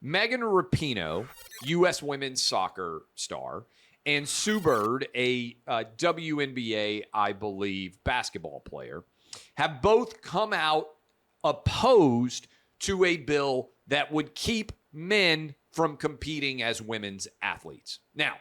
Megan Rapinoe, U.S. women's soccer star, and Sue Bird, a WNBA, I believe, basketball player, have both come out opposed to a bill that would keep men from competing as women's athletes. Now,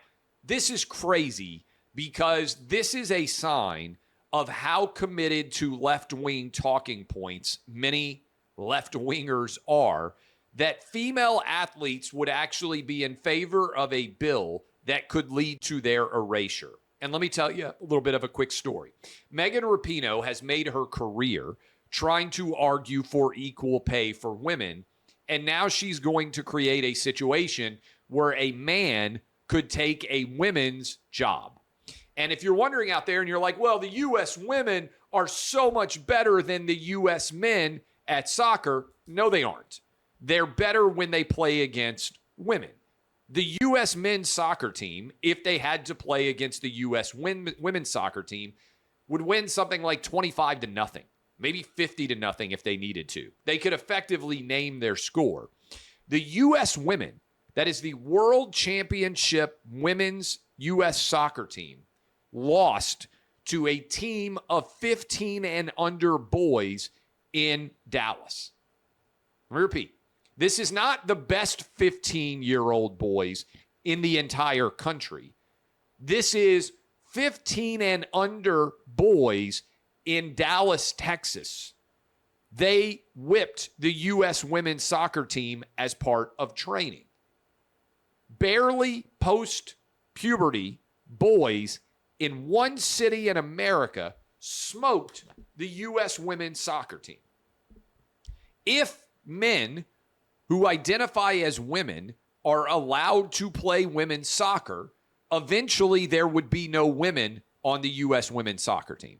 this is crazy because this is a sign of how committed to left-wing talking points many left-wingers are, that female athletes would actually be in favor of a bill that could lead to their erasure. And let me tell you a little bit of a quick story. Megan Rapinoe has made her career trying to argue for equal pay for women, and now she's going to create a situation where a man could take a women's job. And if you're wondering out there and you're like, well, the U.S. women are so much better than the U.S. men at soccer, no, they aren't. They're better when they play against women. The U.S. men's soccer team, if they had to play against the U.S. women's soccer team, would win something like 25-0, maybe 50-0 if they needed to. They could effectively name their score. The U.S. women, that is the World Championship women's U.S. soccer team, lost to a team of 15 and under boys in Dallas. Let me repeat. This is not the best 15-year-old boys in the entire country. This is 15 and under boys in Dallas, Texas. They whipped the U.S. women's soccer team as part of training. Barely post-puberty boys in one city in America smoked the U.S. women's soccer team. If men who identify as women are allowed to play women's soccer, eventually there would be no women on the U.S. women's soccer team.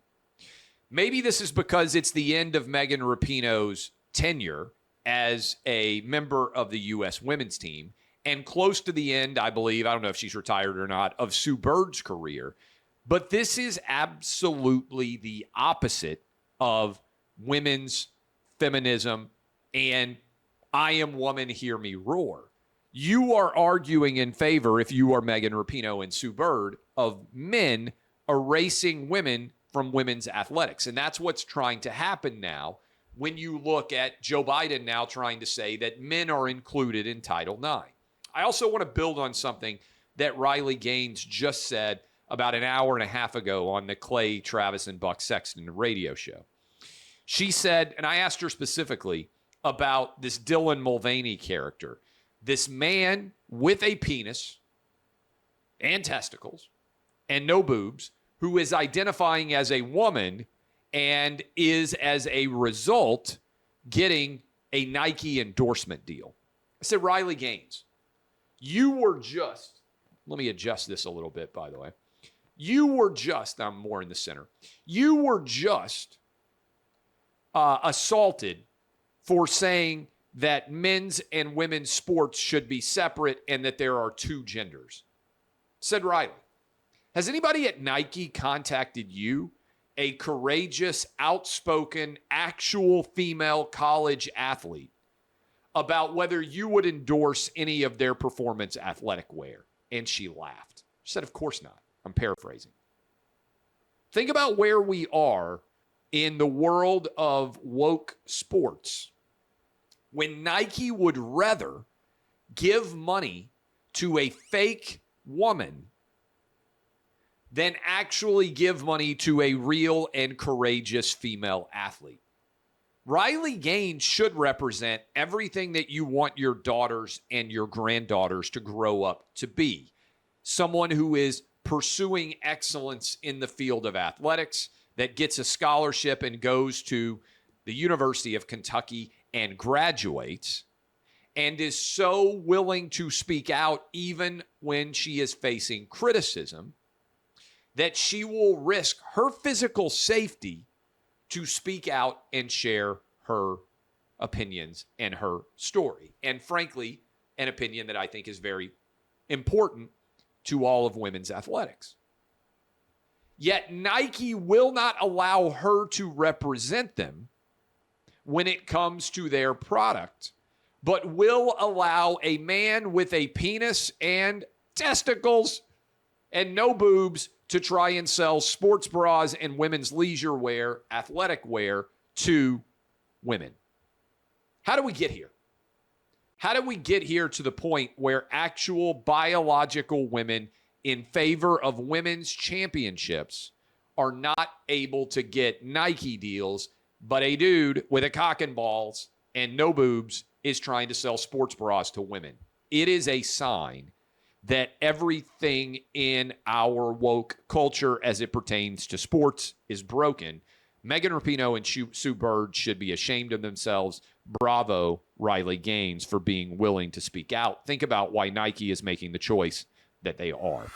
Maybe this is because it's the end of Megan Rapinoe's tenure as a member of the U.S. women's team, and close to the end, I believe, I don't know if she's retired or not, of Sue Bird's career. But this is absolutely the opposite of women's feminism and I am woman, hear me roar. You are arguing in favor, if you are Megan Rapinoe and Sue Bird, of men erasing women from women's athletics. And that's what's trying to happen now when you look at Joe Biden now trying to say that men are included in Title IX. I also want to build on something that Riley Gaines just said about an hour and a half ago on the Clay, Travis, and Buck Sexton radio show. She said, and I asked her specifically about this Dylan Mulvaney character, this man with a penis and testicles and no boobs who is identifying as a woman and is, as a result, getting a Nike endorsement deal. I said, Riley Gaines, you were just, let me adjust this a little bit, by the way. You were just, I'm more in the center. You were just assaulted for saying that men's and women's sports should be separate and that there are two genders. Said Riley, has anybody at Nike contacted you, a courageous, outspoken, actual female college athlete, about whether you would endorse any of their performance athletic wear? And she laughed. She said, of course not. I'm paraphrasing. Think about where we are in the world of woke sports when Nike would rather give money to a fake woman than actually give money to a real and courageous female athlete. Riley Gaines should represent everything that you want your daughters and your granddaughters to grow up to be. Someone who is pursuing excellence in the field of athletics, that gets a scholarship and goes to the University of Kentucky and graduates, and is so willing to speak out even when she is facing criticism that she will risk her physical safety to speak out and share her opinions and her story. And frankly, an opinion that I think is very important to all of women's athletics. Yet Nike will not allow her to represent them when it comes to their product but will allow a man with a penis and testicles and no boobs to try and sell sports bras and women's leisure wear, athletic wear to women. How do we get here? How do we get here to the point where actual biological women in favor of women's championships are not able to get Nike deals, but a dude with a cock and balls and no boobs is trying to sell sports bras to women? It is a sign that everything in our woke culture as it pertains to sports is broken. Megan Rapinoe and Sue Bird should be ashamed of themselves. Bravo, Riley Gaines, for being willing to speak out. Think about why Nike is making the choice that they are.